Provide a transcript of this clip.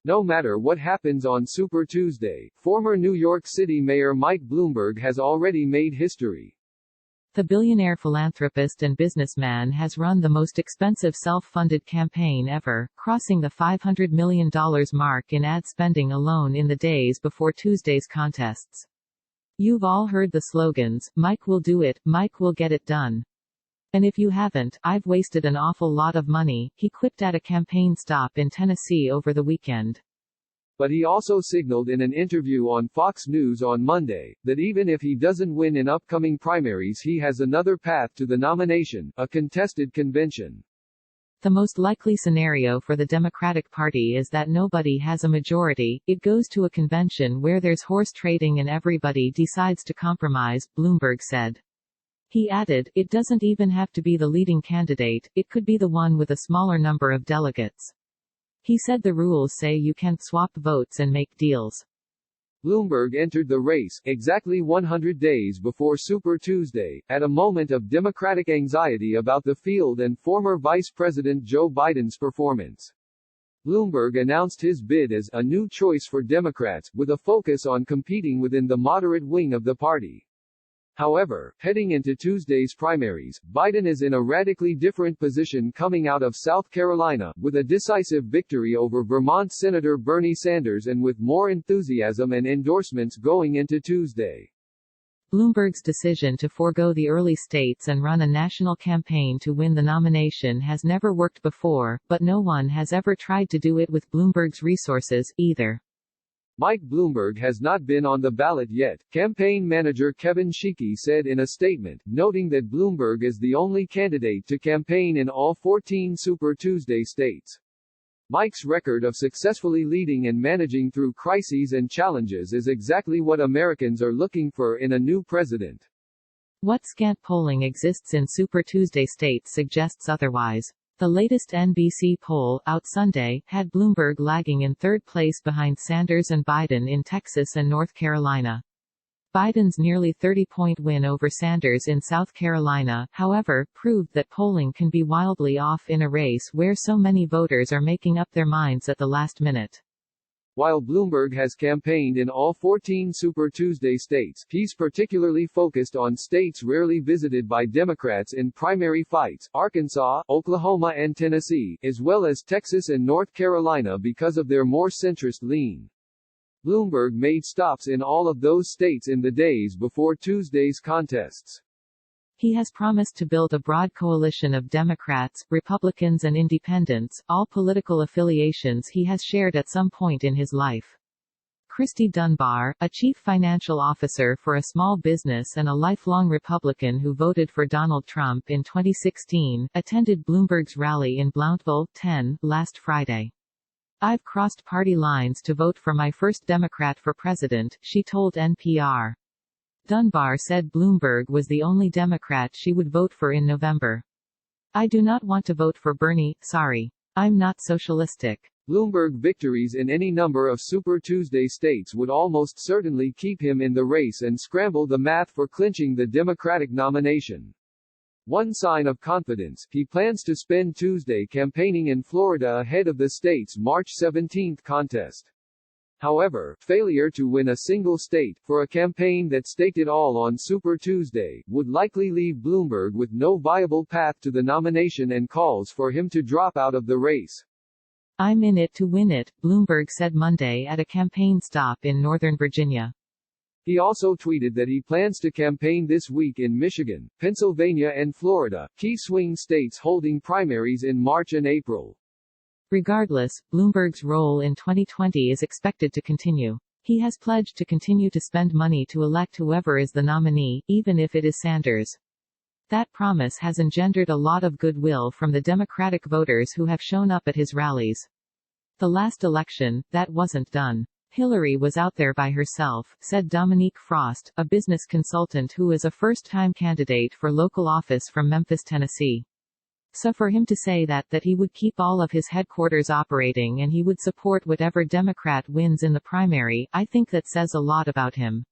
No matter what happens on Super Tuesday, former New York City Mayor Mike Bloomberg has already made history. The billionaire philanthropist and businessman has run the most expensive self-funded campaign ever, crossing the $500 million mark in ad spending alone in the days before Tuesday's contests. You've all heard the slogans, "Mike will do it, Mike will get it done." And if you haven't, I've wasted an awful lot of money, he quipped at a campaign stop in Tennessee over the weekend. But he also signaled in an interview on Fox News on Monday, that even if he doesn't win in upcoming primaries he has another path to the nomination, a contested convention. The most likely scenario for the Democratic Party is that nobody has a majority, it goes to a convention where there's horse trading and everybody decides to compromise, Bloomberg said. He added, it doesn't even have to be the leading candidate, it could be the one with a smaller number of delegates. He said the rules say you can't swap votes and make deals. Bloomberg entered the race, exactly 100 days before Super Tuesday, at a moment of Democratic anxiety about the field and former Vice President Joe Biden's performance. Bloomberg announced his bid as a new choice for Democrats, with a focus on competing within the moderate wing of the party. However, heading into Tuesday's primaries, Biden is in a radically different position coming out of South Carolina, with a decisive victory over Vermont Senator Bernie Sanders and with more enthusiasm and endorsements going into Tuesday. Bloomberg's decision to forego the early states and run a national campaign to win the nomination has never worked before, but no one has ever tried to do it with Bloomberg's resources, either. Mike Bloomberg has not been on the ballot yet, campaign manager Kevin Sheekey said in a statement, noting that Bloomberg is the only candidate to campaign in all 14 Super Tuesday states. Mike's record of successfully leading and managing through crises and challenges is exactly what Americans are looking for in a new president. What scant polling exists in Super Tuesday states suggests otherwise. The latest NBC poll, out Sunday, had Bloomberg lagging in third place behind Sanders and Biden in Texas and North Carolina. Biden's nearly 30-point win over Sanders in South Carolina, however, proved that polling can be wildly off in a race where so many voters are making up their minds at the last minute. While Bloomberg has campaigned in all 14 Super Tuesday states, he's particularly focused on states rarely visited by Democrats in primary fights, Arkansas, Oklahoma and Tennessee, as well as Texas and North Carolina because of their more centrist lean. Bloomberg made stops in all of those states in the days before Tuesday's contests. He has promised to build a broad coalition of Democrats, Republicans and Independents, all political affiliations he has shared at some point in his life. Christy Dunbar, a chief financial officer for a small business and a lifelong Republican who voted for Donald Trump in 2016, attended Bloomberg's rally in Blountville, Tenn, last Friday. I've crossed party lines to vote for my first Democrat for president, she told NPR. Dunbar said Bloomberg was the only Democrat she would vote for in November. I do not want to vote for Bernie, sorry. I'm not socialistic. Bloomberg victories in any number of Super Tuesday states would almost certainly keep him in the race and scramble the math for clinching the Democratic nomination. One sign of confidence, he plans to spend Tuesday campaigning in Florida ahead of the state's March 17 contest. However, failure to win a single state, for a campaign that staked it all on Super Tuesday, would likely leave Bloomberg with no viable path to the nomination and calls for him to drop out of the race. I'm in it to win it, Bloomberg said Monday at a campaign stop in Northern Virginia. He also tweeted that he plans to campaign this week in Michigan, Pennsylvania and Florida, key swing states holding primaries in March and April. Regardless, Bloomberg's role in 2020 is expected to continue. He has pledged to continue to spend money to elect whoever is the nominee, even if it is Sanders. That promise has engendered a lot of goodwill from the Democratic voters who have shown up at his rallies. The last election, that wasn't done. Hillary was out there by herself, said Dominique Frost, a business consultant who is a first-time candidate for local office from Memphis, Tennessee. So for him to say that he would keep all of his headquarters operating and he would support whatever Democrat wins in the primary, I think that says a lot about him.